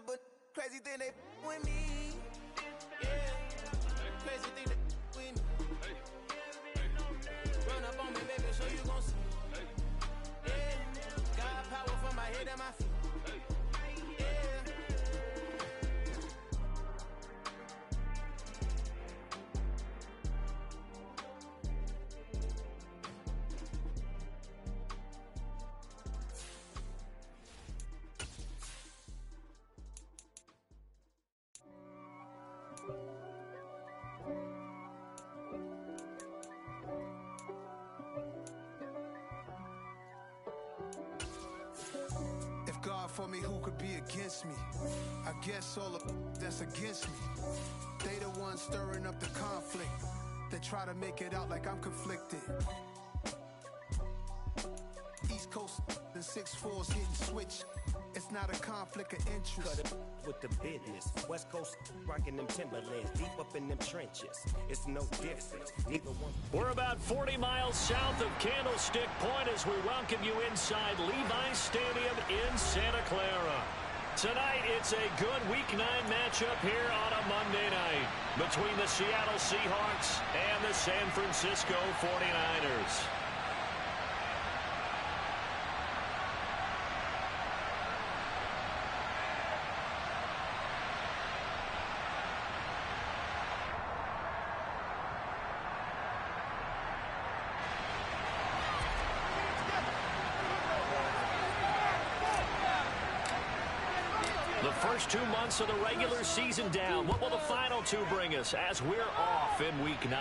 bunch of crazy thing they with me. Yeah, crazy thing they with me. Run up on me, baby, so you gon' see. Yeah, got power from my head and my feet. God for me, who could be against me? I guess all of that's against me. They the ones stirring up the conflict. They try to make it out like I'm conflicted. East Coast and 6'4's getting switched. It's not a conflict of interest. Cut it with the business. West Coast rocking them Timberlands, deep up in them trenches. It's no difference. Neither one. We're about 40 miles south of Candlestick Point as we welcome you inside Levi's Stadium in Santa Clara. Tonight, it's a good Week 9 matchup here on a Monday night between the Seattle Seahawks and the San Francisco 49ers. First 2 months of the regular season down. What will the final two bring us as we're off in Week 9?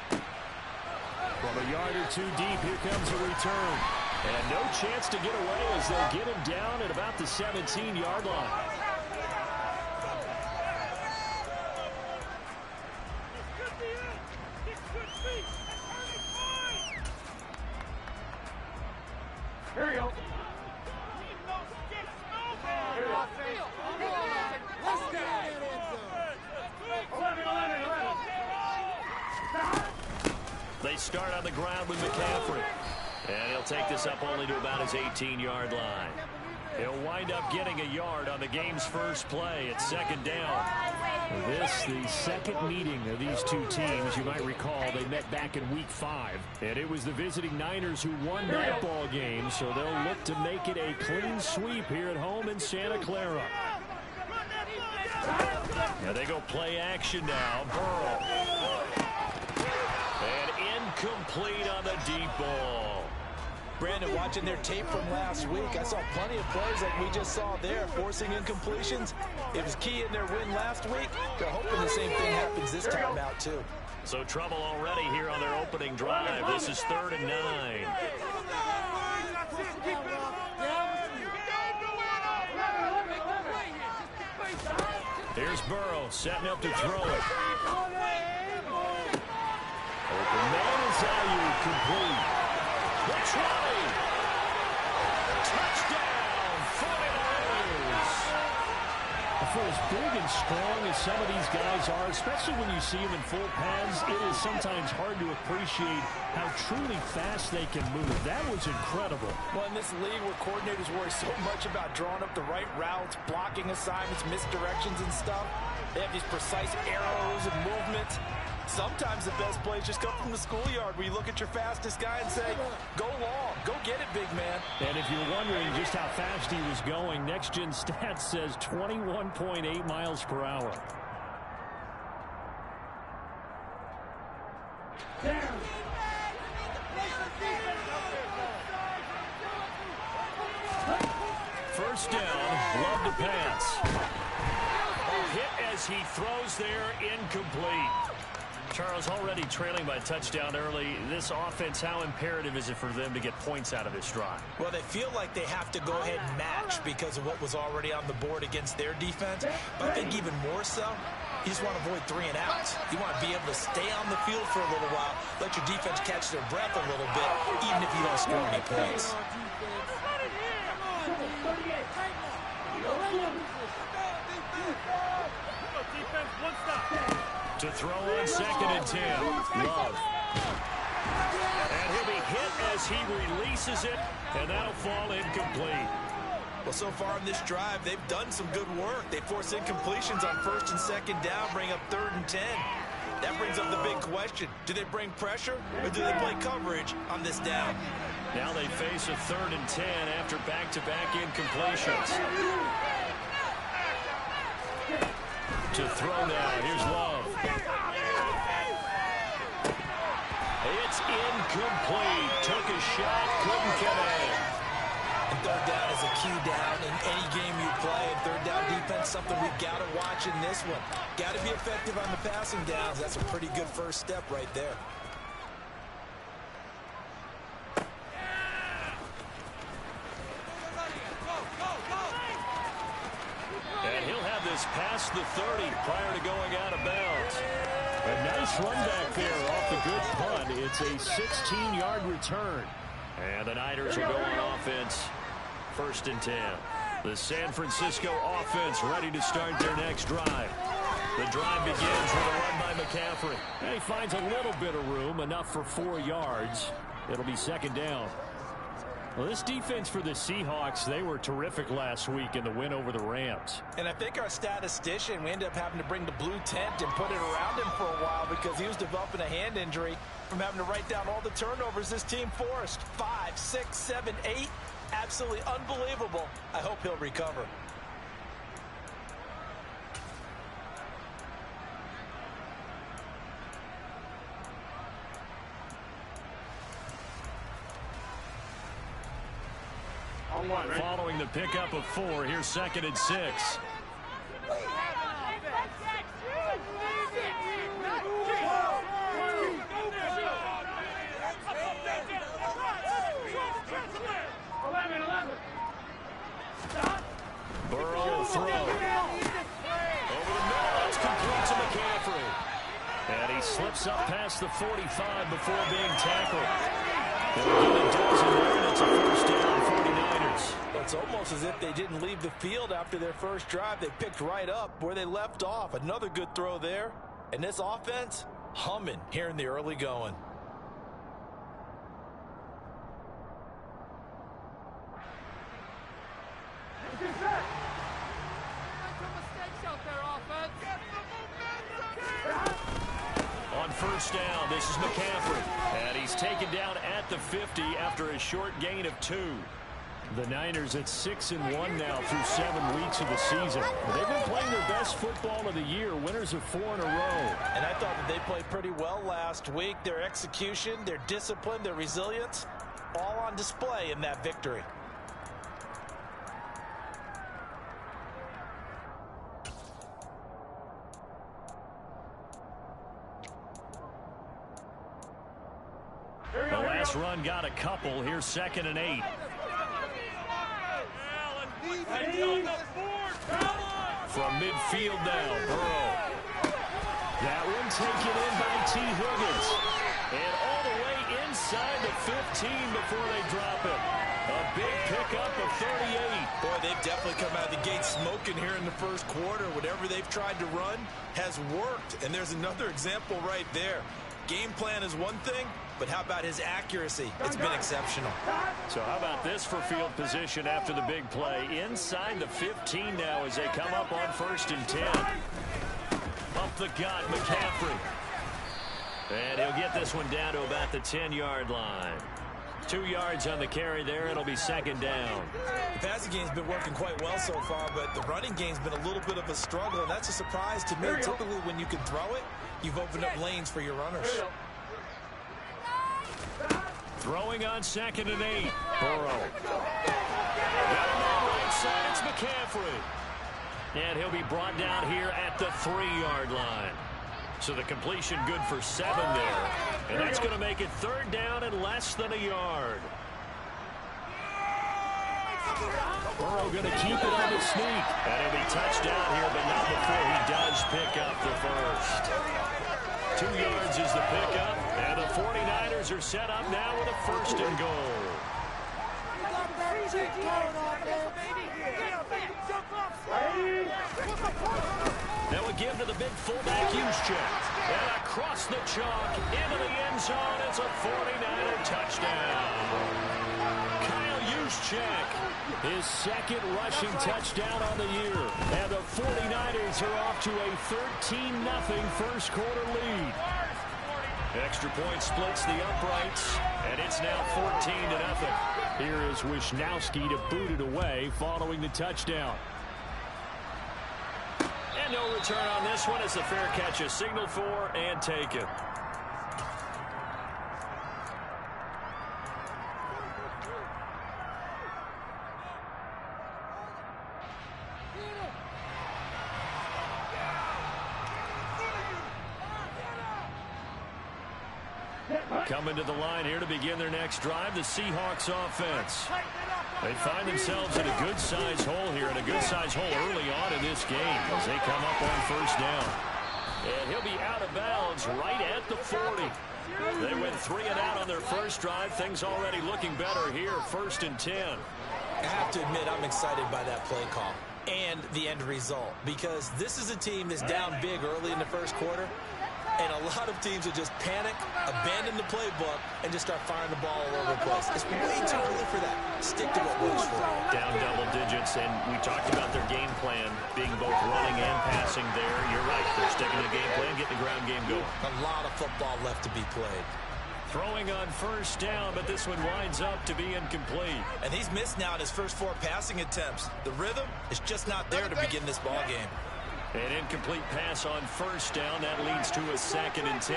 From a yard or two deep, here comes a return. And no chance to get away as they'll get him down at about the 17-yard line. Here you go. They start on the ground with McCaffrey. And he'll take this up only to about his 18-yard line. He'll wind up getting a yard on the game's first play at second down. This, the second meeting of these two teams. You might recall they met back in Week 5. And it was the visiting Niners who won that ball game. So they'll look to make it a clean sweep here at home in Santa Clara. Now they go play action now. Burrow. And incomplete on the deep ball. Brandon, watching their tape from last week, I saw plenty of plays like we just saw there, forcing incompletions. It was key in their win last week. They're hoping the same thing happens this time out, too. So trouble already here on their opening drive. This is 3rd and 9. Here's Burrow setting up to throw it. Open man is Ayuk, complete. The try. Touchdown, 49ers. For as big and strong as some of these guys are, especially when you see them in full pads, it is sometimes hard to appreciate how truly fast they can move. That was incredible. Well, in this league where coordinators worry so much about drawing up the right routes, blocking assignments, misdirections and stuff, they have these precise arrows and movements. Sometimes the best plays just come from the schoolyard where you look at your fastest guy and say, go long, go get it, big man. And if you're wondering just how fast he was going, Next Gen Stats says 21.8 miles per hour. First down, Love to pass. A hit as he throws there, incomplete. Charles, already trailing by a touchdown early. This offense, how imperative is it for them to get points out of this drive? Well, they feel like they have to go ahead and match because of what was already on the board against their defense. But I think even more so, you just want to avoid 3 and outs. You want to be able to stay on the field for a little while, let your defense catch their breath a little bit, even if you don't score any points. To throw on 2nd and 10. Love. And he'll be hit as he releases it, and that'll fall incomplete. Well, so far on this drive, they've done some good work. They force incompletions on 1st and 2nd down, bring up 3rd and 10. That brings up the big question. Do they bring pressure or do they play coverage on this down? Now they face a 3rd and 10 after back-to-back incompletions. To throw now, here's Love. It's incomplete. Took a shot, couldn't connect. And 3rd down is a key down in any game you play. And 3rd down defense, something we've got to watch in this one. Got to be effective on the passing downs. That's a pretty good first step right there. And he'll have this past the 30 prior to going out of bounds. A nice run back there off the good punt. It's a 16-yard return. And the Niners will go on offense. 1st and 10. The San Francisco offense ready to start their next drive. The drive begins with a run by McCaffrey. And he finds a little bit of room, enough for 4 yards. It'll be 2nd down. Well, this defense for the Seahawks, they were terrific last week in the win over the Rams. And I think our statistician, we ended up having to bring the blue tent and put it around him for a while because he was developing a hand injury from having to write down all the turnovers this team forced. 5, 6, 7, 8. Absolutely unbelievable. I hope he'll recover. Following the pickup of 4, here's 2nd and 6. Burrow will throw. Over the middle, it's complete to McCaffrey. And he slips up past the 45 before being tackled. They'll get a dozen there, and it's a 1st down 49ers. It's almost as if they didn't leave the field after their first drive. They picked right up where they left off. Another good throw there. And this offense, humming here in the early going. On 1st down, this is McCaffrey. And he's taken down at the 50 after a short gain of 2. The Niners at 6-1 now through 7 weeks of the season. They've been playing their best football of the year, winners of 4 in a row. And I thought that they played pretty well last week. Their execution, their discipline, their resilience, all on display in that victory. The last run got a couple. Here's 2nd and 8. From midfield now, Burrow. That one taken in by T. Higgins. And all the way inside the 15 before they drop it. A big pickup of 38. Boy, they've definitely come out of the gate smoking here in the first quarter. Whatever they've tried to run has worked. And there's another example right there. Game plan is one thing, but how about his accuracy? It's been exceptional. So how about this for field position after the big play? Inside the 15 now as they come up on 1st and 10. Up the gut, McCaffrey. And he'll get this one down to about the 10-yard line. 2 yards on the carry there. It'll be 2nd down. The passing game's been working quite well so far, but the running game's been a little bit of a struggle, and that's a surprise to me. Typically, when you can throw it, you've opened up lanes for your runners. Throwing on 2nd and 8. Burrow. Got him on right side. It's McCaffrey. And he'll be brought down here at the 3-yard line. So the completion good for 7 there. And that's going to make it 3rd down and less than a yard. Burrow going to keep it on the sneak. And he'll be touchdown here, but not before he does pick up the first. 2 yards is the pickup. And the 49ers are set up now with a 1st and goal. Now we give to the big fullback Juszczyk. And across the chalk into the end zone. It's a 49er touchdown. Kyle first check. His second rushing touchdown on the year. And the 49ers are off to a 13-0 first quarter lead. Extra point splits the uprights, and it's now 14-0. Here is Wisnowski to boot it away following the touchdown. And no return on this one as the fair catch is signaled for and taken. Coming to the line here to begin their next drive, the Seahawks offense. They find themselves in a good-sized hole here, and a good-sized hole early on in this game as they come up on first down. And he'll be out of bounds right at the 40. They went 3 and out on their first drive. Things already looking better here, 1st and 10. I have to admit, I'm excited by that play call and the end result, because this is a team that's down big early in the first quarter. And a lot of teams will just panic, abandon the playbook, and just start firing the ball all over the place. It's way too early for that. Stick to what works for you. Down double digits, and we talked about their game plan being both running and passing there. You're right. They're sticking to the game plan, getting the ground game going. A lot of football left to be played. Throwing on first down, but this one winds up to be incomplete. And he's missed now in his first 4 passing attempts. The rhythm is just not there to begin this ball game. An incomplete pass on first down. That leads to a 2nd and 10.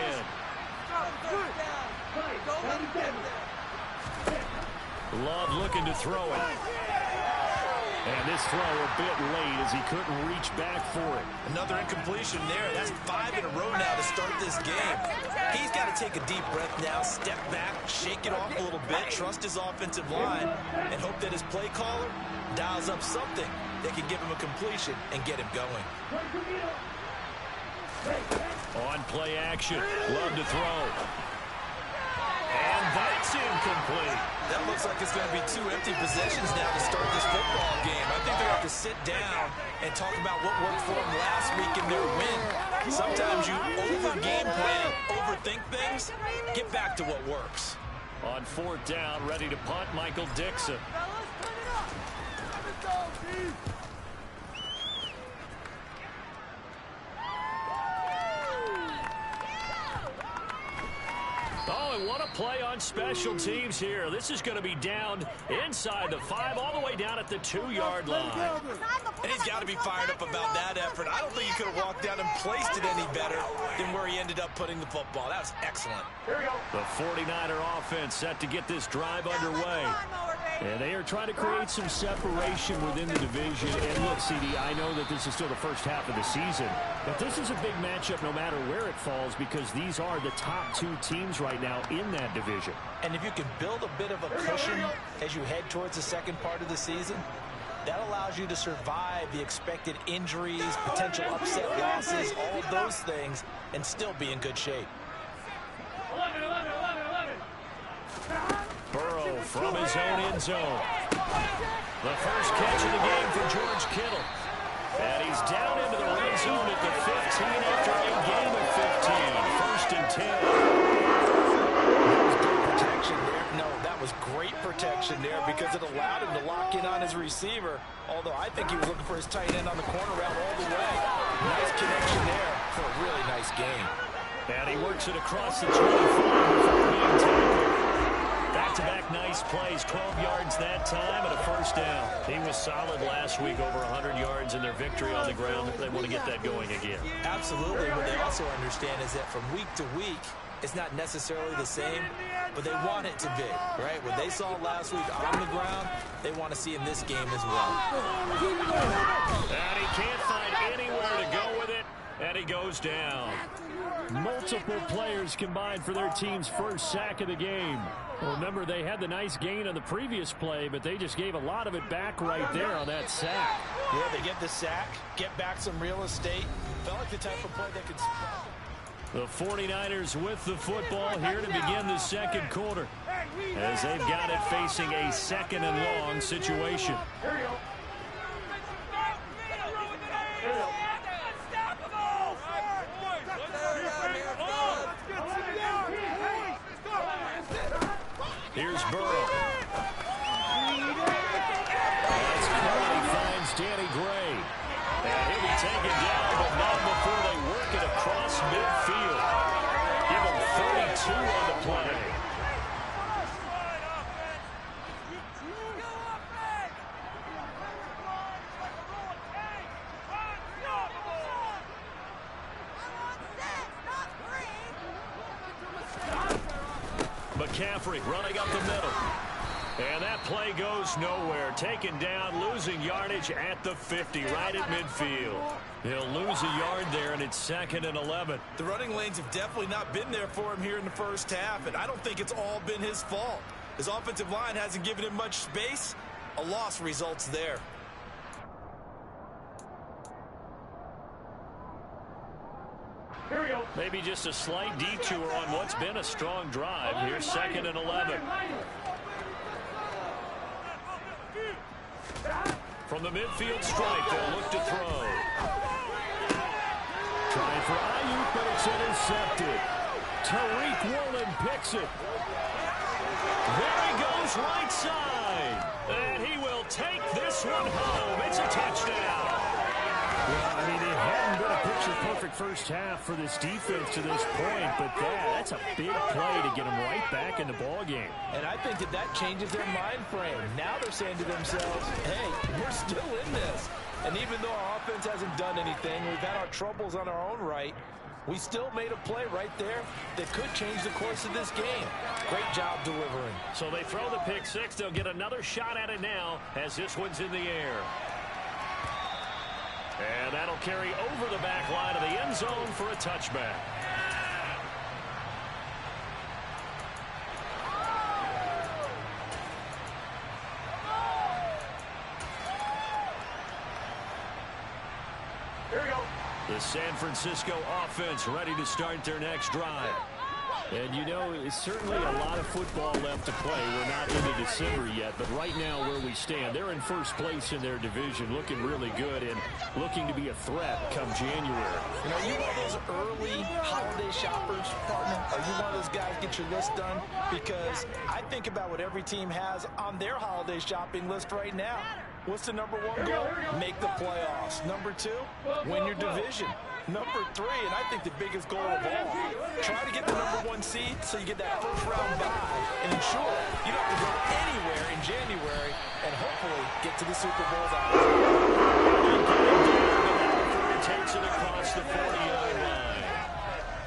Love looking to throw it. And this throw a bit late as he couldn't reach back for it. Another incompletion there. That's 5 in a row now to start this game. He's got to take a deep breath now, step back, shake it off a little bit, trust his offensive line, and hope that his play caller dials up something that can give him a completion and get him going. On play action. Love to throw. And that's incomplete. That looks like it's going to be 2 empty possessions now to start this football game. I think they're going to have to sit down and talk about what worked for them last week in their win. Sometimes you over-game plan, overthink things. Get back to what works. On 4th down, ready to punt, Michael Dixon. Oh, and what a play on special teams here. This is going to be down inside the 5, all the way down at the 2-yard line. And he's got to be fired up about that effort. I don't think he could have walked down and placed it any better than where he ended up putting the football. That was excellent. The 49er offense set to get this drive underway. And they are trying to create some separation within the division. And look, CD, I know that this is still the first half of the season, but this is a big matchup no matter where it falls, because these are the top 2 teams right now in that division. And if you can build a bit of a cushion as you head towards the second part of the season, that allows you to survive the expected injuries, potential upset losses, all of those things, and still be in good shape. Burrow from his own end zone. The first catch of the game for George Kittle. And he's down into the red zone at the 15 after a gain of 15. 1st and 10. That was good protection there. No, that was great protection there because it allowed him to lock in on his receiver. Although I think he was looking for his tight end on the corner route all the way. Nice connection there for a really nice game. And he works it across the 25 before being tackled. Back-to-back nice plays, 12 yards that time and a 1st down. He was solid last week, over 100 yards in their victory on the ground. They want to get that going again. Absolutely. What they also understand is that from week to week, it's not necessarily the same, but they want it to be, right? What they saw last week on the ground, they want to see in this game as well. And he can't find anywhere to go with it, and he goes down. Multiple players combined for their team's first sack of the game. Well, remember, they had the nice gain on the previous play, but they just gave a lot of it back right there on that sack. Yeah, they get the sack, get back some real estate. Felt like the type of play that could spread. The 49ers with the football here to begin the second quarter, as they've got it facing a 2nd and long situation. Here's Burrow. taken down, but not before they work it across midfield. Give him 32 on the play. McCaffrey running up the middle. And that play goes nowhere. Taken down, losing yardage at the 50, right at midfield. He'll lose a yard there, and it's 2nd and 11. The running lanes have definitely not been there for him here in the first half, and I don't think it's all been his fault. His offensive line hasn't given him much space. A loss results there. Here we go. Maybe just a slight detour on what's been a strong drive. Here's 2nd and 11. From the midfield stripe, they'll look to throw. Trying for Ayuk, but it's intercepted. Tariq Woolen picks it. There he goes, right side. And he will take this one home. It's a touchdown. Well, I mean, it hadn't been a picture-perfect first half for this defense to this point, but that's a big play to get them right back in the ballgame. And I think that changes their mind frame. Now they're saying to themselves, hey, we're still in this. And even though our offense hasn't done anything, we've had our troubles on our own right, we still made a play right there that could change the course of this game. Great job delivering. So they throw the pick six. They'll get another shot at it now as this one's in the air. And that'll carry over the back line of the end zone for a touchback. Here we go. The San Francisco offense ready to start their next drive. And, you know, it's certainly a lot of football left to play. We're not into December yet, but right now where we stand, they're in first place in their division, looking really good and looking to be a threat come January. You know, are you one of those early holiday shoppers, partner? Are you one of those guys get your list done? Because I think about what every team has on their holiday shopping list right now. What's the number one goal? Make the playoffs. Number two, win your division. Number three, and I think the biggest goal of all, try to get the number one seed so you get that first round bye and ensure you don't have to go anywhere in January and hopefully get to the Super Bowl that way. Takes it across the 40-yard line.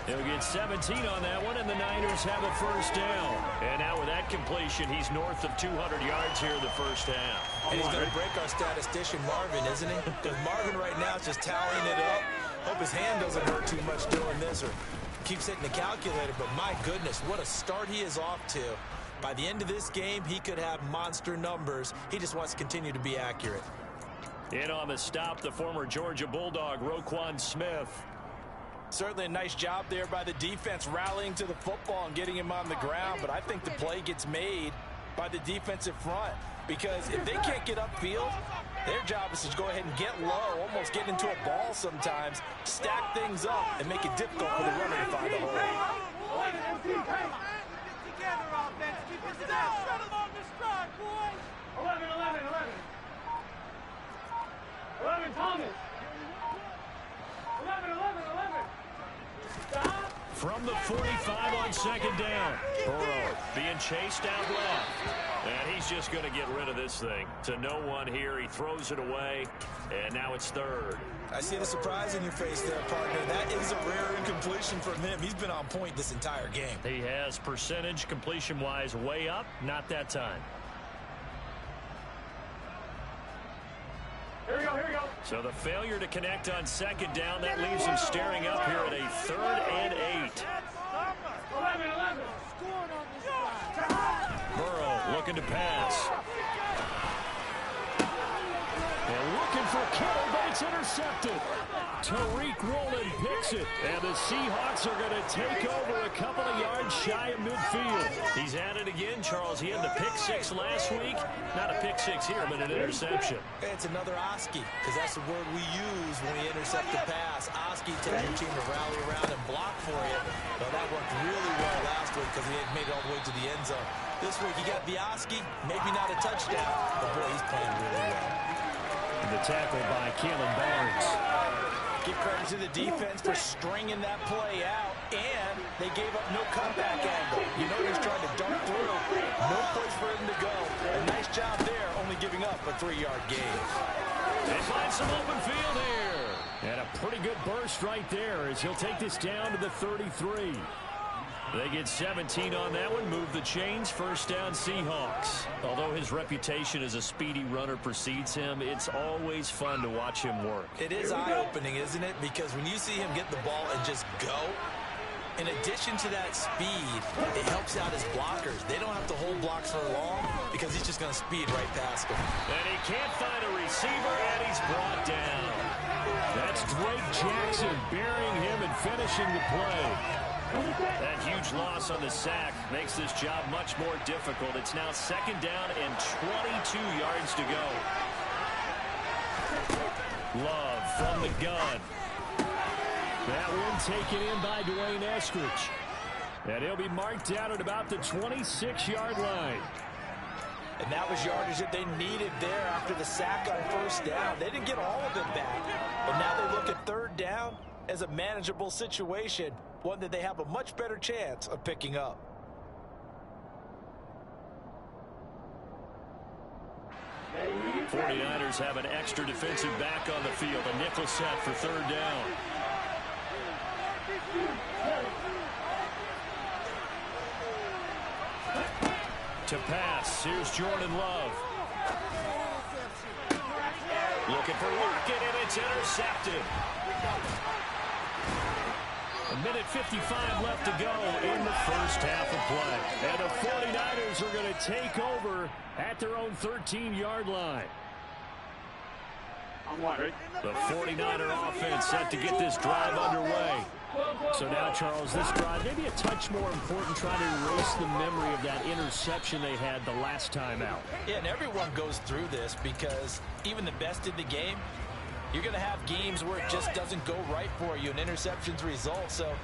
He'll get 17 on that one, and the Niners have a first down. And now with that completion, he's north of 200 yards here in the first half. And he's going to break our statistician Marvin, isn't he? Because Marvin right now is just tallying it up. Hope his hand doesn't hurt too much doing this or keeps hitting the calculator. But my goodness, what a start he is off to. By the end of this game, he could have monster numbers. He just wants to continue to be accurate. In on the stop, the former Georgia Bulldog, Roquan Smith. Certainly a nice job there by the defense rallying to the football and getting him on the ground. But I think the play gets made by the defensive front. Because if they can't get upfield, their job is to go ahead and get low, almost get into a ball sometimes, stack things up, and make it difficult for the runner to find a hole. Together, offense. Keep it down. Shut them on the stride, boys. 11, Thomas. 11. Stop. From the 45 on second down. Burrow being chased out left. And he's just going to get rid of this thing. To no one here. He throws it away. And now it's third. I see the surprise in your face there, partner. That is a rare incompletion from him. He's been on point this entire game. He has percentage completion-wise way up. Not that time. Here we go. So the failure to connect on second down, that leaves him staring up here at a 3rd and 8. 11. Burrow looking to pass. And looking for Kittle, but it's intercepted. Tariq Woolen picks it. And the Seahawks are going to take over a couple of yards shy of midfield. He's at it again, Charles. He had the pick six last week. Not a pick six here, but an interception. It's another Oski, because that's the word we use when we intercept the pass. Oski tells your team to rally around and block for you. Well, that worked really well last week because he had made it all the way to the end zone. This week he got the Oski, maybe not a touchdown, but boy, he's playing really well. And the tackle by Keelan Barnes. Give credit to the defense for stringing that play out, and they gave up no comeback angle. You know he's trying to dart through. No place for him to go. A nice job there, only giving up a 3-yard gain. They find some open field here. And a pretty good burst right there as he'll take this down to the 33. They get 17 on that one, move the chains, first down Seahawks. Although his reputation as a speedy runner precedes him, it's always fun to watch him work. It is eye-opening, isn't it? Because when you see him get the ball and just go, in addition to that speed, it helps out his blockers. They don't have to hold blocks for long because he's just going to speed right past them. And he can't find a receiver, and he's brought down. That's Drake Jackson burying him and finishing the play. That huge loss on the sack makes this job much more difficult. It's now second down and 22 yards to go. Love from the gun. That one taken in by Dwayne Eskridge. And he'll be marked down at about the 26-yard line. And that was yardage that they needed there after the sack on first down. They didn't get all of it back. But now they look at third down as a manageable situation, one that they have a much better chance of picking up. The 49ers have an extra defensive back on the field, a nickel set for third down. To pass, here's Jordan Love. Looking for Lockett, and it's intercepted. A minute 55 left to go in the first half of play. And the 49ers are going to take over at their own 13-yard line. The 49er offense set to get this drive underway. So now, Charles, this drive maybe a touch more important, trying to erase the memory of that interception they had the last time out. Yeah, and everyone goes through this because even the best in the game, you're going to have games where it just doesn't go right for you and interceptions result. So,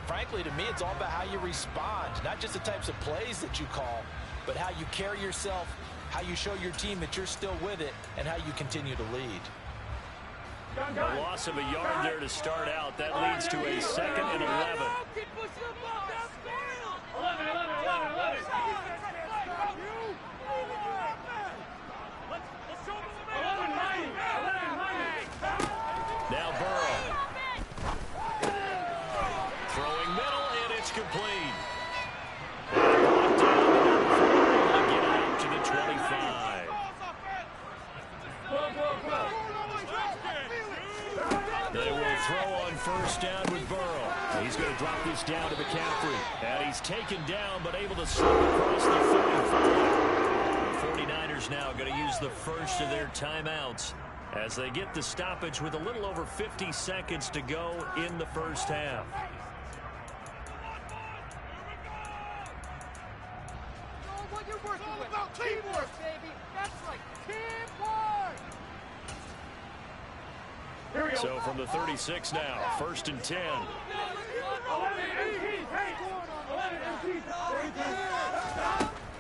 frankly, to me, it's all about how you respond, not just the types of plays that you call, but how you carry yourself, how you show your team that you're still with it, and how you continue to lead. A loss of a yard there to start out. That leads to a 2nd and 11. 11. Now Burrow. Throwing middle, and it's complete. And down to get out to the 25. They will throw on first down with Burrow. He's going to drop this down to McCaffrey. And he's taken down, but able to slip across the 35. The 49ers now going to use the first of their timeouts as they get the stoppage with a little over 50 seconds to go in the first half. It's all about teamwork, baby. That's like teamwork. So from the 36 now, 1st and 10.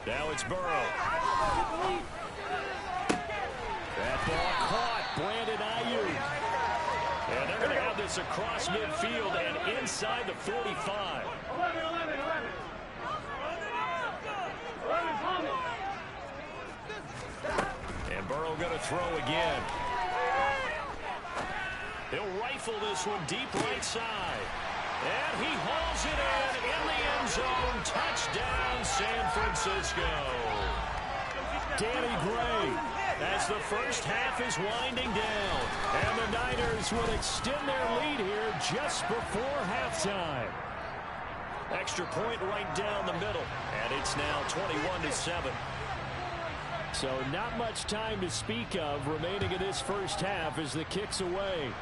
Now it's Burrow. That ball caught. Brandon Ayuk. And they're going to have this across midfield and inside the 45. And Burrow going to throw again. He'll rifle this one deep right side. And he hauls it in the end zone. Touchdown, San Francisco. Danny Gray, as the first half is winding down. And the Niners will extend their lead here just before halftime. Extra point right down the middle. And it's now 21-7. So not much time to speak of remaining in this first half as the kick's away.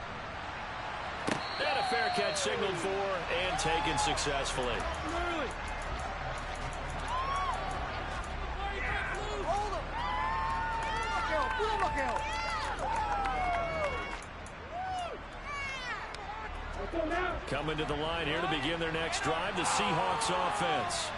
And a fair catch signaled for and taken successfully. Coming to the line here to begin their next drive, the Seahawks offense.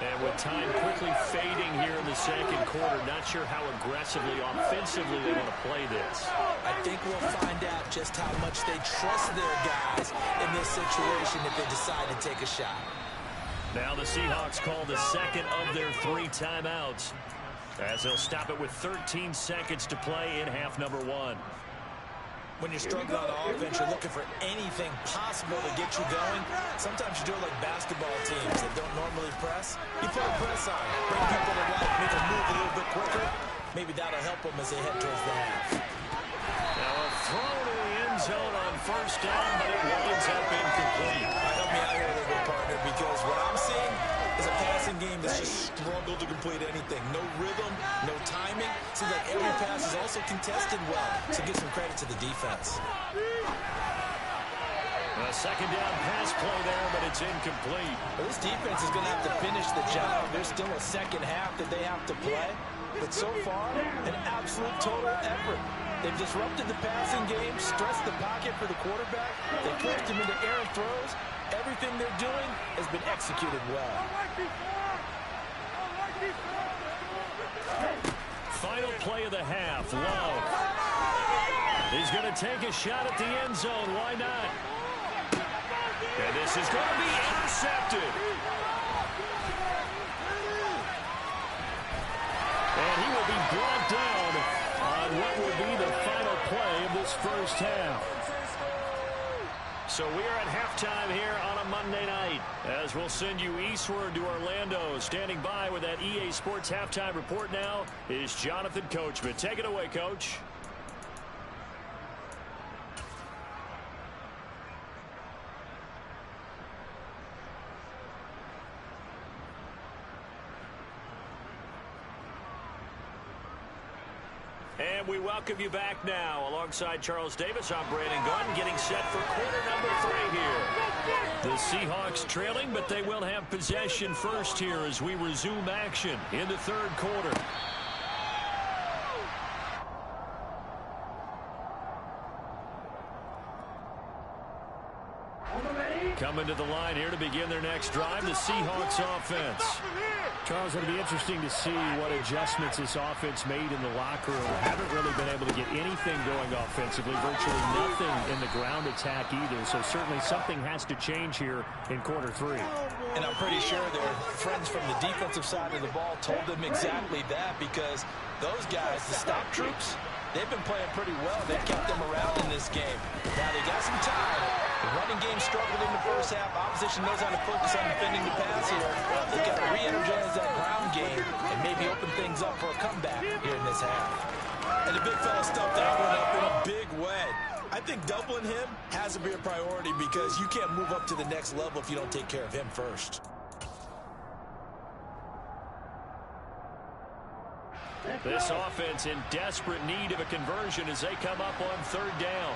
And with time quickly fading here in the second quarter, not sure how aggressively, offensively they want to play this. I think we'll find out just how much they trust their guys in this situation if they decide to take a shot. Now the Seahawks call the second of their 3 timeouts, as they'll stop it with 13 seconds to play in half number 1. When you're struggling on offense, you're looking for anything possible to get you going. Sometimes you do it like basketball teams that don't normally press. You put a press on, bring people to life, make them move a little bit quicker. Maybe that'll help them as they head towards the half. Now a throw to the end zone on first down, but it winds up incomplete. Help me out here a little bit, partner, because what I'm seeing is a passing game that's just struggled to complete anything. No rhythm, no timing. Seems like every pass is also contested well, so give some credit to the defense. A second down pass play there, but it's incomplete. Well, this defense is going to have to finish the job. There's still a second half that they have to play. But so far, an absolute total effort. They've disrupted the passing game, stressed the pocket for the quarterback. They pushed him into errant throws. Everything they're doing has been executed well. Final play of the half, Love. He's going to take a shot at the end zone. Why not? And this is going to be intercepted. And he will be brought down on what will be the final play of this first half. So we are at halftime here on a Monday night, as we'll send you eastward to Orlando. Standing by with that EA Sports halftime report now is Jonathan Coachman. Take it away, Coach. And we welcome you back now. Alongside Charles Davis, I'm Brandon Gunn, getting set for quarter number 3 here. The Seahawks trailing, but they will have possession first here as we resume action in the third quarter. Coming to the line here to begin their next drive, the Seahawks offense. Charles, it'll be interesting to see what adjustments this offense made in the locker room. Haven't really been able to get anything going offensively, virtually nothing in the ground attack either. So certainly something has to change here in quarter 3. And I'm pretty sure their friends from the defensive side of the ball told them exactly that, because those guys, the stop troops, they've been playing pretty well. They've kept them around in this game. Now they got some time. The running game struggled in the first half. Opposition knows how to focus on defending the pass here. They've got to re-energize that ground game and maybe open things up for a comeback here in this half. And the big fella stuffed that one up in a big way. I think doubling him has to be a priority, because you can't move up to the next level if you don't take care of him first. This offense in desperate need of a conversion as they come up on third down.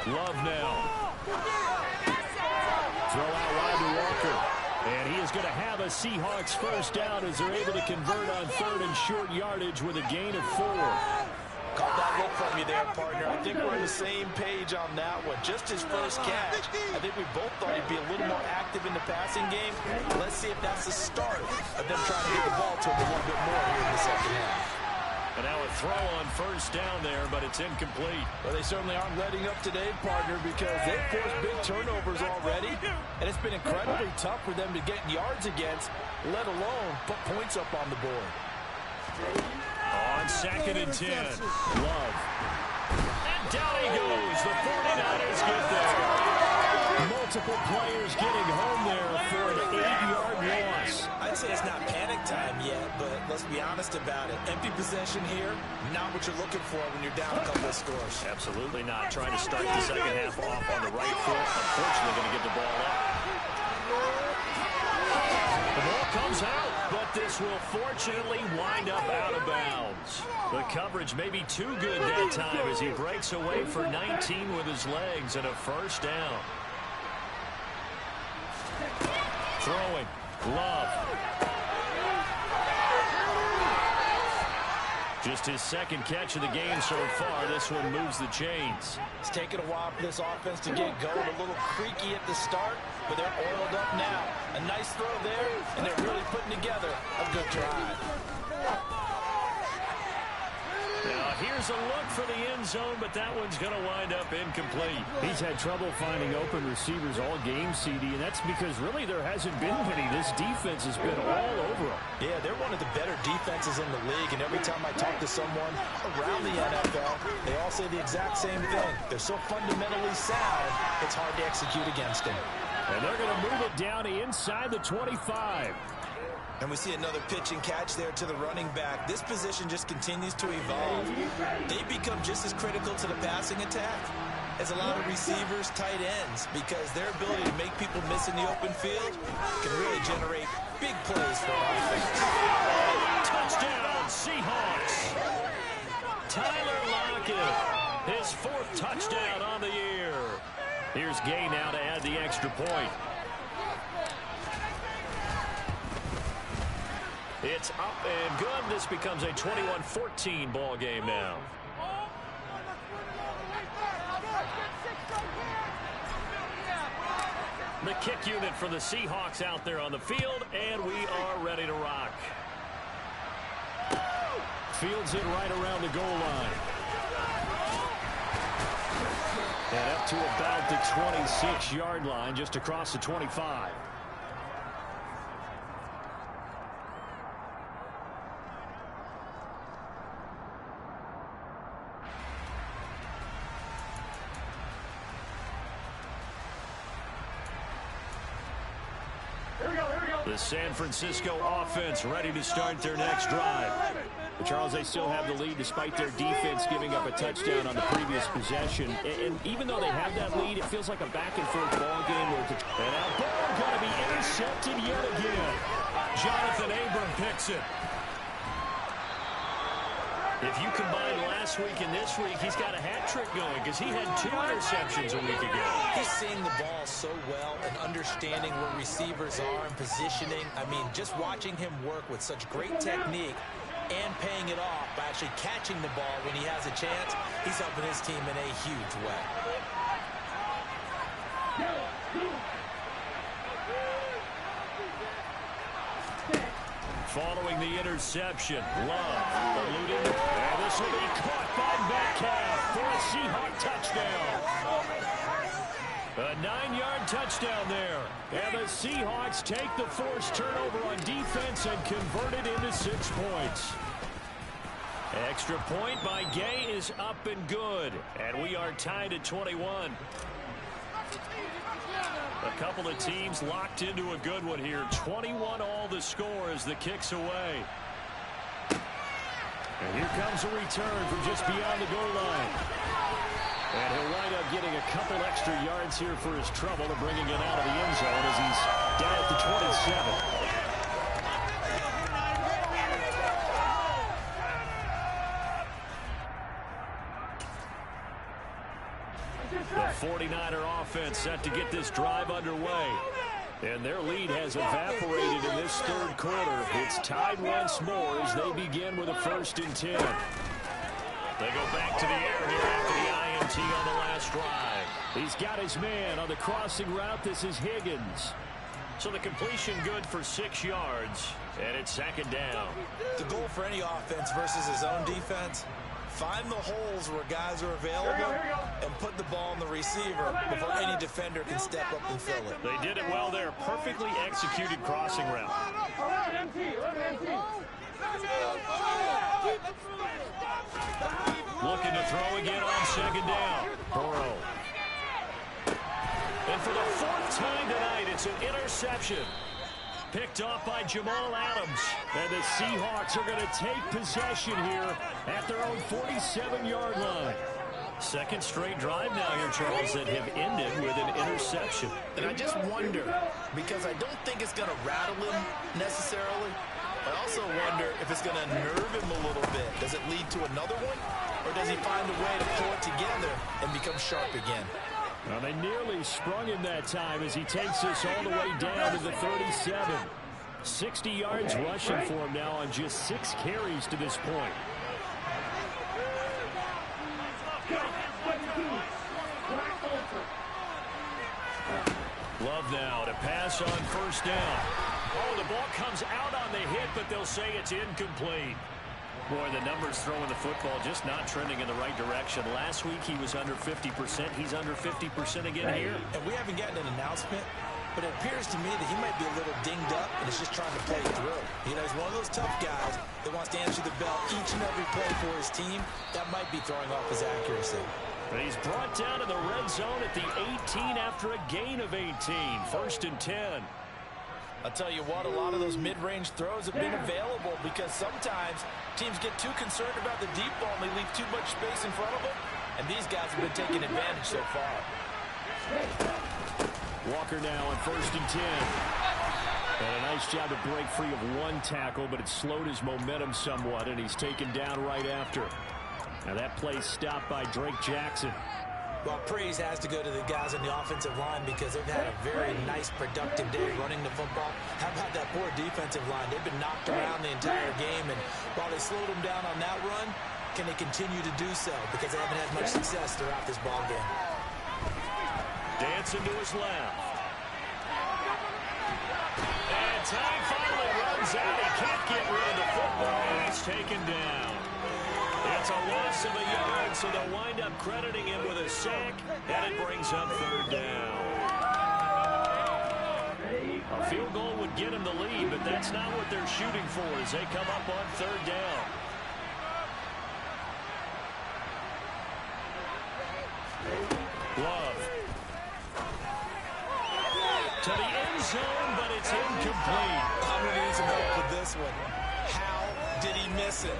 Love now. Throw out wide to Walker. And he is going to have a Seahawks first down as they're able to convert on third and short yardage with a gain of 4. Caught that look from you there, partner. I think we're on the same page on that one. Just his first catch. I think we both thought he'd be a little more active in the passing game. Let's see if that's the start of them trying to get the ball to him a little bit more here in the second half. And now a throw on first down there, but it's incomplete. Well, they certainly aren't letting up today, partner, because they've forced big turnovers already, and it's been incredibly tough for them to get yards against, let alone put points up on the board. On second and 10, Love. And down he goes. The 49ers get there. Multiple players getting home there for an 8-yard loss. I'd say it's not panic time yet, but let's be honest about it. Empty possession here, not what you're looking for when you're down a couple of scores. Absolutely not. Trying to start the second half off on the right foot. Unfortunately, going to get the ball up. The ball comes out, but this will fortunately wind up out of bounds. The coverage may be too good that time as he breaks away for 19 with his legs and a first down. Throwing. Love. Just his second catch of the game so far. This one moves the chains. It's taken a while for this offense to get going. A little creaky at the start, but they're oiled up now. A nice throw there, and they're really putting together a good drive. Now here's a look for the end zone, but that one's going to wind up incomplete. He's had trouble finding open receivers all game, CD, and that's because really there hasn't been many. This defense has been all over them. Yeah, they're one of the better defenses in the league, and every time I talk to someone around the NFL, they all say the exact same thing. They're so fundamentally sound, it's hard to execute against them. And they're going to move it down inside the 25. And we see another pitch and catch there to the running back. This position just continues to evolve. They become just as critical to the passing attack as a lot of receivers, tight ends, because their ability to make people miss in the open field can really generate big plays for an offense. Touchdown, Seahawks. Tyler Lockett, his 4th touchdown on the year. Here's Gay now to add the extra point. It's up and good. This becomes a 21-14 ball game now. The kick unit for the Seahawks out there on the field, and we are ready to rock. Fields it right around the goal line. And up to about the 26-yard line, just across the 25. The San Francisco offense ready to start their next drive. But Charles, they still have the lead despite their defense giving up a touchdown on the previous possession. And even though they have that lead, it feels like a back-and-forth ball game. And now ball going to be intercepted yet again. Jonathan Abram picks it. If you combine last week and this week, he's got a hat trick going because he had 2 interceptions a week ago. He's seeing the ball so well and understanding where receivers are and positioning. I mean, just watching him work with such great technique and paying it off by actually catching the ball when he has a chance, he's helping his team in a huge way. Following the interception, Love eluding, and this will be caught by Metcalf for a Seahawk touchdown. A 9-yard touchdown there. And the Seahawks take the forced turnover on defense and convert it into 6 points. Extra point by Gay is up and good. And we are tied at 21. A couple of teams locked into a good one here. 21 all the score as the kick's away. And here comes a return from just beyond the goal line. And he'll wind up getting a couple extra yards here for his trouble and bringing it out of the end zone as he's down at the 27. The 49er offense set to get this drive underway. And their lead has evaporated in this 3rd quarter. It's tied once more as they begin with a 1st and 10. They go back to the air here after the INT on the last drive. He's got his man on the crossing route. This is Higgins. So the completion good for 6 yards, and it's 2nd down. The goal for any offense versus his own defense, find the holes where guys are available and put the ball on the receiver before any defender can step up and fill it. They did it well there. Perfectly executed crossing route. Looking to throw again on 2nd down. Burrow. And for the 4th time tonight, it's an interception. Picked off by Jamal Adams. And the Seahawks are going to take possession here at their own 47-yard line. 2nd straight drive now here, Charles, that have ended with an interception. And I just wonder, because I don't think it's going to rattle him necessarily, I also wonder if it's going to nerve him a little bit. Does it lead to another one? Or does he find a way to pull it together and become sharp again? Well, they nearly sprung him that time as he takes us all the way down to the 37. 60 yards rushing for him now on just 6 carries to this point. Love now to pass on 1st down. Oh, the ball comes out on the hit, but they'll say it's incomplete. Boy, the numbers throwing the football just not trending in the right direction. Last week he was under 50%. He's under 50% again here. And we haven't gotten an announcement, but it appears to me that he might be a little dinged up and is just trying to play through. You know, he's one of those tough guys that wants to answer the bell each and every play for his team. That might be throwing off his accuracy. But he's brought down to the red zone at the 18 after a gain of 18. 1st and 10. I'll tell you what, a lot of those mid-range throws have been available because sometimes teams get too concerned about the deep ball and they leave too much space in front of them. And these guys have been taking advantage so far. Walker now on 1st and 10. And a nice job to break free of one tackle, but it slowed his momentum somewhat, and he's taken down right after. Now that play stopped by Drake Jackson. Well, praise has to go to the guys on the offensive line because they've had a very nice, productive day running the football. How about that poor defensive line? They've been knocked around the entire game, and while they slowed them down on that run, can they continue to do so? Because they haven't had much success throughout this ball game. Dancing to his left. And time finally runs out. He can't get rid of the football. He's taken down. It's a loss of a yard, so they'll wind up crediting him with a sack, and it brings up 3rd down. A field goal would get him the lead, but that's not what they're shooting for as they come up on 3rd down. Love. To the end zone, but it's incomplete. I'm going to need some help with this one. How did he miss it?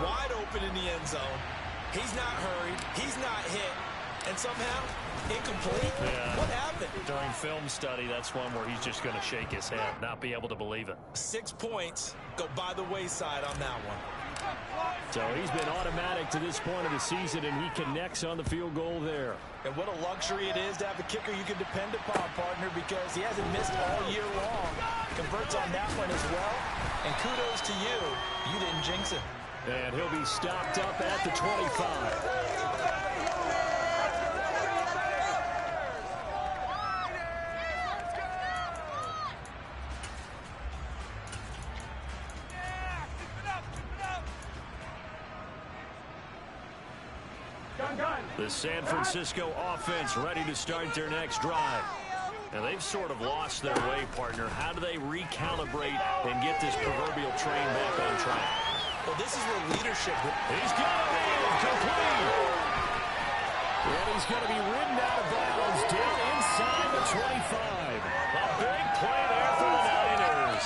Wide open in the end zone. He's not hurried. He's not hit. And somehow, incomplete? Yeah. What happened? During film study, that's one where he's just going to shake his head, not be able to believe it. 6 points go by the wayside on that one. So he's been automatic to this point of the season, and he connects on the field goal there. And what a luxury it is to have a kicker you can depend upon, partner, because he hasn't missed all year long. Converts on that one as well. And kudos to you. You didn't jinx it. And he'll be stopped up at the 25. The San Francisco offense ready to start their next drive. Now, they've sort of lost their way, partner. How do they recalibrate and get this proverbial train back on track? Well, this is where leadership... He's got to be incomplete. And he's going to be ridden out of bounds down inside the 25. A big play there for the Niners.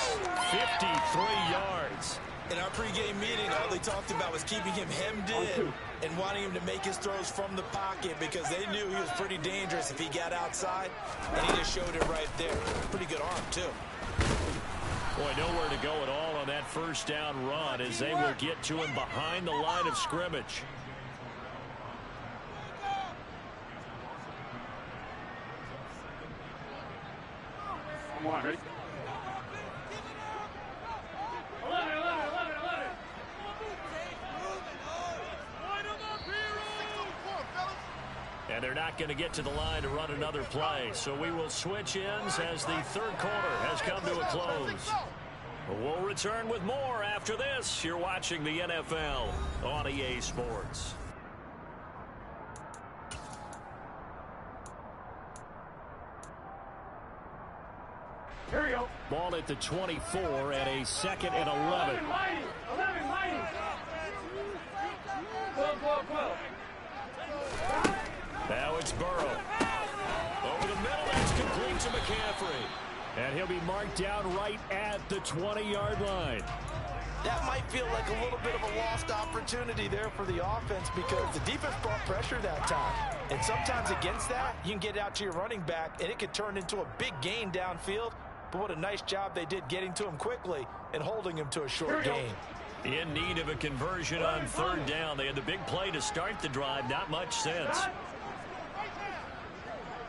53 yards. In our pregame meeting, all they talked about was keeping him hemmed in and wanting him to make his throws from the pocket because they knew he was pretty dangerous if he got outside, and he just showed it right there. Pretty good arm, too. Boy, nowhere to go at all on that 1st down run as they will get to him behind the line of scrimmage. Come on, right? And they're not going to get to the line to run another play. So we will switch ends as the 3rd quarter has come to a close. We'll return with more after this. You're watching the NFL on EA Sports. Here we go. Ball at the 24 and a 2nd and 11. 11, mighty. Go. Now it's Burrow. Over the middle, that's complete to McCaffrey. And he'll be marked down right at the 20-yard line. That might feel like a little bit of a lost opportunity there for the offense because the defense brought pressure that time. And sometimes against that, you can get out to your running back, and it could turn into a big gain downfield. But what a nice job they did getting to him quickly and holding him to a short gain. In need of a conversion on 3rd down. They had the big play to start the drive. Not much sense.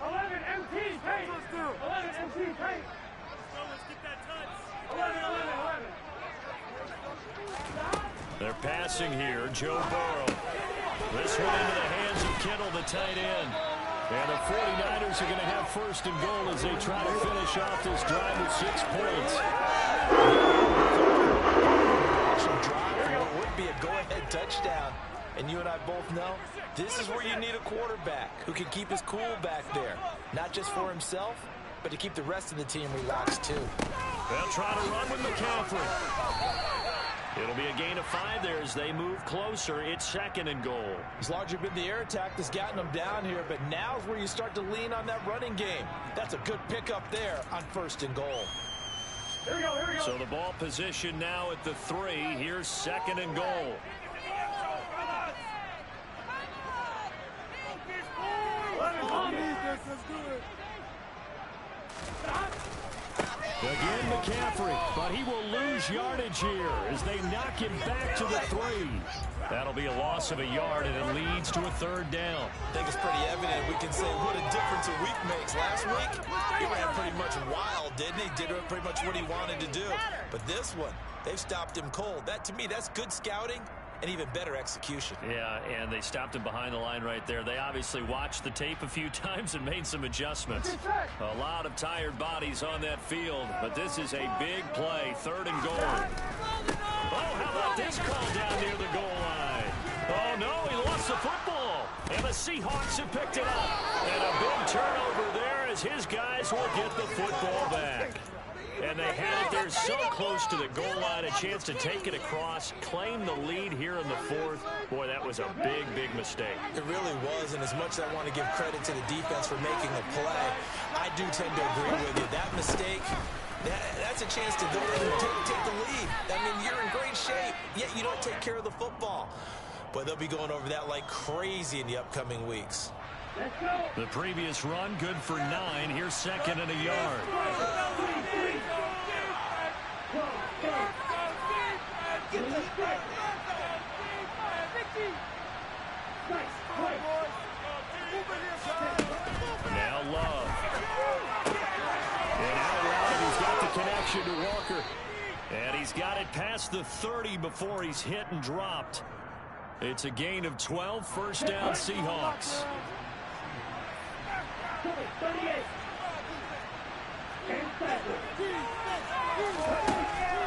11 MT paint. 11 MT paint. Let's get that touch. 11. They're passing here. Joe Burrow. This one into the hands of Kittle, the tight end. And the 49ers are going to have 1st and goal as they try to finish off this drive with 6 points. Drive for what would be a go-ahead touchdown. And you and I both know this is where you need a quarterback who can keep his cool back there. Not just for himself, but to keep the rest of the team relaxed too. They'll try to run with McCaffrey. It'll be a gain of 5 there as they move closer. It's 2nd and goal. It's largely been the air attack that's gotten them down here, but now's where you start to lean on that running game. That's a good pickup there on 1st and goal. Here we go, here we go. So the ball position now at the 3. Here's 2nd and goal. Again, McCaffrey, but he will lose yardage here as they knock him back to the 3. That'll be a loss of a yard, and it leads to a 3rd down. I think it's pretty evident. We can say what a difference a week makes. Last week, he ran pretty much wild, didn't he? Did pretty much what he wanted to do. But this one, they've stopped him cold. That, to me, that's good scouting and even better execution. Yeah, and they stopped him behind the line right there. They obviously watched the tape a few times and made some adjustments. A lot of tired bodies on that field, but this is a big play. 3rd and goal. Oh, how about this call down near the goal line? Oh, no, he lost the football. And the Seahawks have picked it up. And a big turnover there as his guys will get the football back. And they had it there so close to the goal line, a chance to take it across, claim the lead here in the 4th. Boy, that was a big, big mistake. It really was, and as much as I want to give credit to the defense for making the play, I do tend to agree with you. That mistake, that's a chance to go in and take the lead. I mean, you're in great shape, yet you don't take care of the football. But they'll be going over that like crazy in the upcoming weeks. The previous run, good for 9. Here's 2nd and a yard. Now Love. And out loud, he's got the connection to Walker. And he's got it past the 30 before he's hit and dropped. It's a gain of 12, 1st down Seahawks.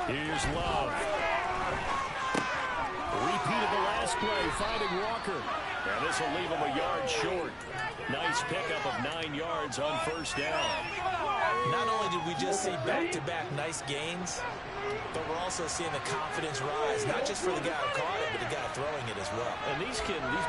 Here's Love. Repeat of the last play, finding Walker. And this will leave him a yard short. Nice pickup of 9 yards on 1st down. Not only did we just see back-to-back nice gains, but we're also seeing the confidence rise, not just for the guy who caught it, but the guy throwing it as well. And these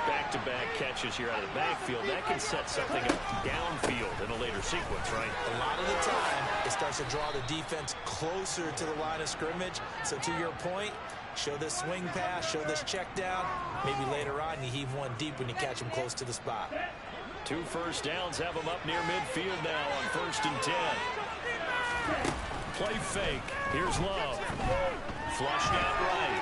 back-to-back catches here out of the backfield, that can set something up downfield in a later sequence, right? A lot of the time, it starts to draw the defense closer to the line of scrimmage. So to your point, show this swing pass, show this check down. Maybe later on, you heave one deep when you catch them close to the spot. 2 1st downs have them up near midfield now on 1st and 10. Play fake. Here's Love. Flushed out right.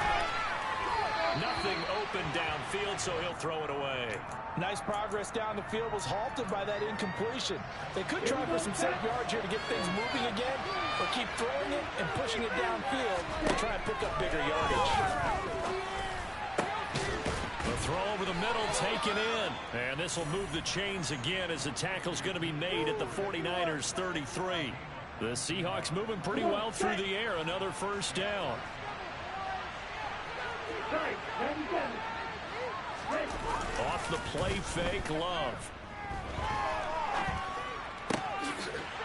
Nothing open downfield, so he'll throw it away. Nice progress down the field, was halted by that incompletion. They could try for some set yards here to get things moving again, or keep throwing it and pushing it downfield to try and pick up bigger yardage. The throw over the middle taken in. And this will move the chains again as the tackle's going to be made at the 49ers 33. The Seahawks moving pretty well through the air. Another 1st down. Off the play fake, Love.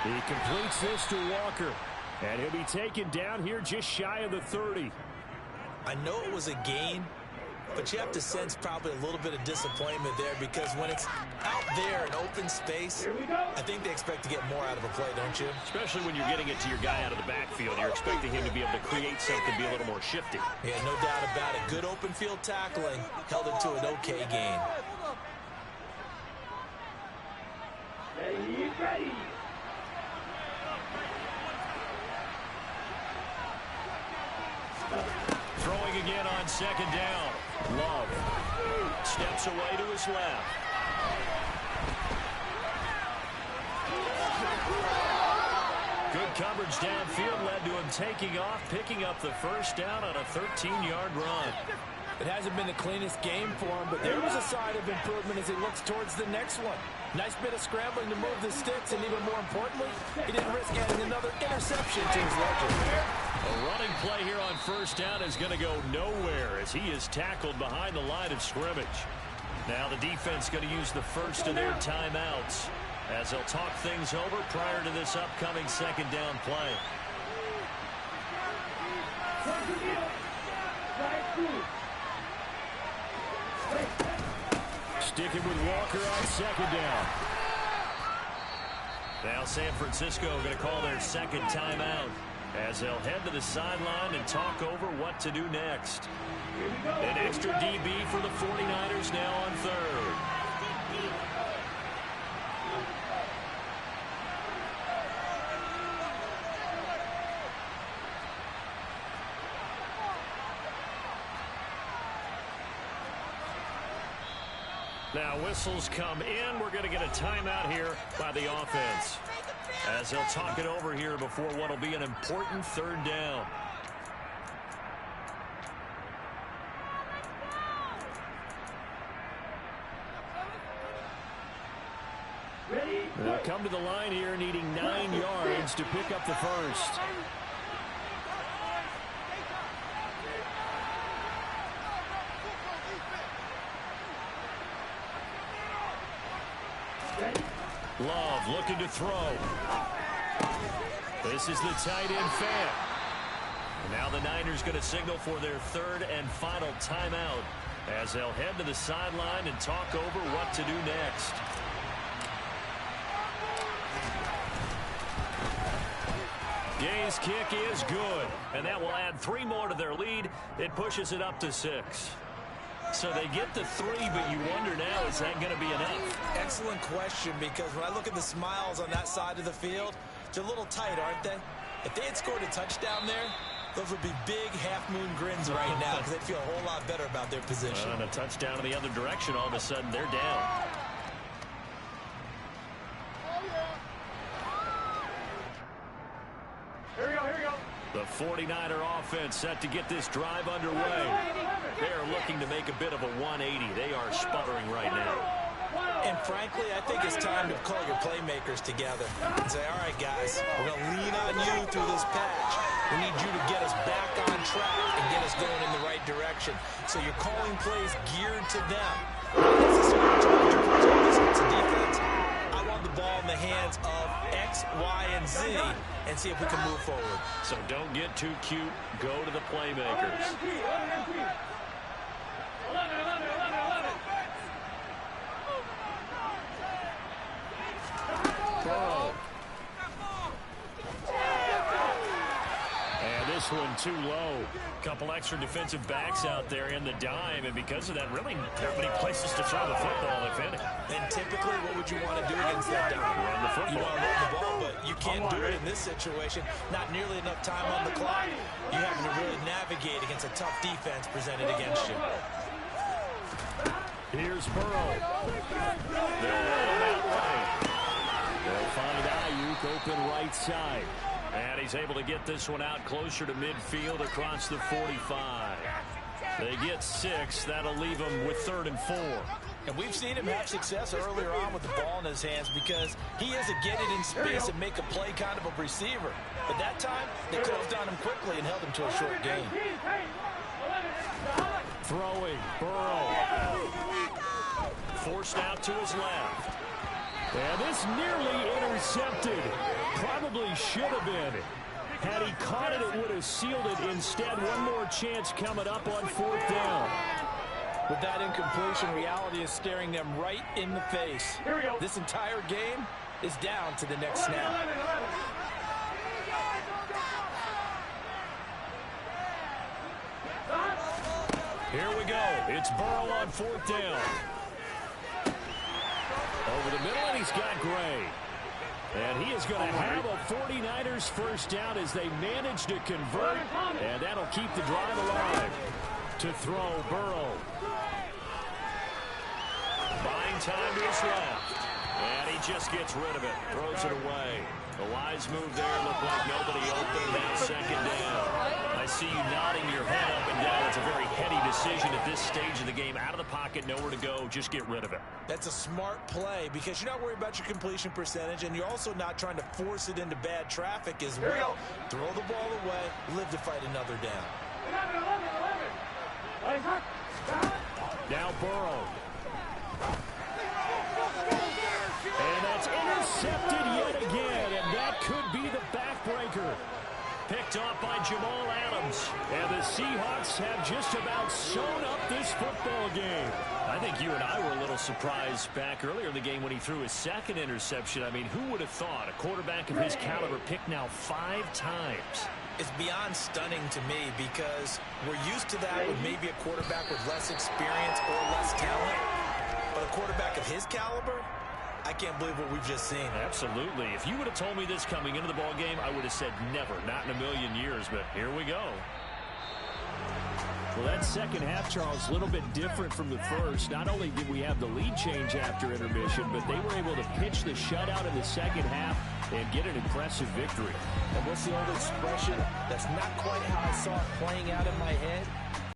He completes this to Walker. And he'll be taken down here just shy of the 30. I know it was a gain, but you have to sense probably a little bit of disappointment there, because when it's out there in open space, I think they expect to get more out of a play, don't you? Especially when you're getting it to your guy out of the backfield. You're expecting him to be able to create something, be a little more shifty. Yeah, no doubt about it. Good open field tackling held it to an okay gain. Ready. Throwing again on 2nd down. Love steps away to his left. Good coverage downfield led to him taking off, picking up the 1st down on a 13-yard run. It hasn't been the cleanest game for him, but there was a sign of improvement as he looks towards the next one. Nice bit of scrambling to move the sticks, and even more importantly, he didn't risk adding another interception to his ledger. A running play here on first down is going to go nowhere as he is tackled behind the line of scrimmage. Now the defense going to use the first of their timeouts as they'll talk things over prior to this upcoming second down play. Sticking with Walker on second down. Now San Francisco going to call their second timeout as they'll head to the sideline and talk over what to do next. An extra DB for the 49ers now on third. Now whistles come in. We're going to get a timeout here by the offense as they'll talk it over here before what will be an important third down. They'll come to the line here needing 9 yards to pick up the first. Love looking to throw. This is the tight end fan. And now the Niners going to signal for their third and final timeout as they'll head to the sideline and talk over what to do next. Gay's kick is good, and that will add 3 more to their lead. It pushes it up to 6. So they get the 3, but you wonder now, is that going to be enough? Excellent question, because when I look at the smiles on that side of the field, they're a little tight, aren't they? If they had scored a touchdown there, those would be big half-moon grins right now because they'd feel a whole lot better about their position. And a touchdown in the other direction, all of a sudden they're down. Here we go. The 49er offense set to get this drive underway. They are looking to make a bit of a 180. They are sputtering right now. And frankly, I think it's time to call your playmakers together and say, all right, guys, we're going to lean on you through this patch. We need you to get us back on track and get us going in the right direction. So you're calling plays geared to them. Not necessarily trying to control this defense. I want the ball in the hands of X, Y, and Z and see if we can move forward. So don't get too cute. Go to the playmakers. Burrow. And this one too low. Couple extra defensive backs out there in the dime, and because of that, really not many places to throw the football, if any. And typically, what would you want to do against that dime? Run the football. You want to run the ball, but you can't do it in this situation. Not nearly enough time on the clock. You're having to really navigate against a tough defense presented against you. Here's Burrow. They'll roll him out right. They'll find Ayuk open right side. And he's able to get this one out closer to midfield across the 45. They get 6. That'll leave them with 3rd and 4. And we've seen him have success earlier on with the ball in his hands because he is a get it in space and make a play kind of a receiver. But that time, they closed on him quickly and held him to a short gain. Throwing, Burrow. Forced out to his left. And this nearly intercepted. Probably should have been. Had he caught it, it would have sealed it. Instead, one more chance coming up on 4th down. With that incompletion, reality is staring them right in the face. This entire game is down to the next snap. Here we go. It's Burrow on 4th down. Over the middle, and he's got Gray. And he is going to have a 49ers first down as they manage to convert. And that'll keep the drive alive. To throw, Burrow. Buying time to his left. And he just gets rid of it. Throws it away. A wise move there. Looked like nobody open. Now 2nd down. I see you nodding your head up and down. It's a very heady decision at this stage of the game. Out of the pocket, nowhere to go. Just get rid of it. That's a smart play because you're not worried about your completion percentage, and you're also not trying to force it into bad traffic as well. Throw the ball away, live to fight another down. Now Burrow. And that's intercepted yet again, and that could be the backbreaker. Picked off by Jamal Adams. And the Seahawks have just about sewn up this football game. I think you and I were a little surprised back earlier in the game when he threw his second interception. I mean, who would have thought a quarterback of his caliber picked now 5 times? It's beyond stunning to me because we're used to that with maybe a quarterback with less experience or less talent. But a quarterback of his caliber, I can't believe what we've just seen. Absolutely. If you would have told me this coming into the ball game, I would have said never, not in a million years. But here we go. Well, that second half, Charles, a little bit different from the first. Not only did we have the lead change after intermission, but they were able to pitch the shutout in the second half and get an impressive victory. And what's the old expression? That's not quite how I saw it playing out in my head.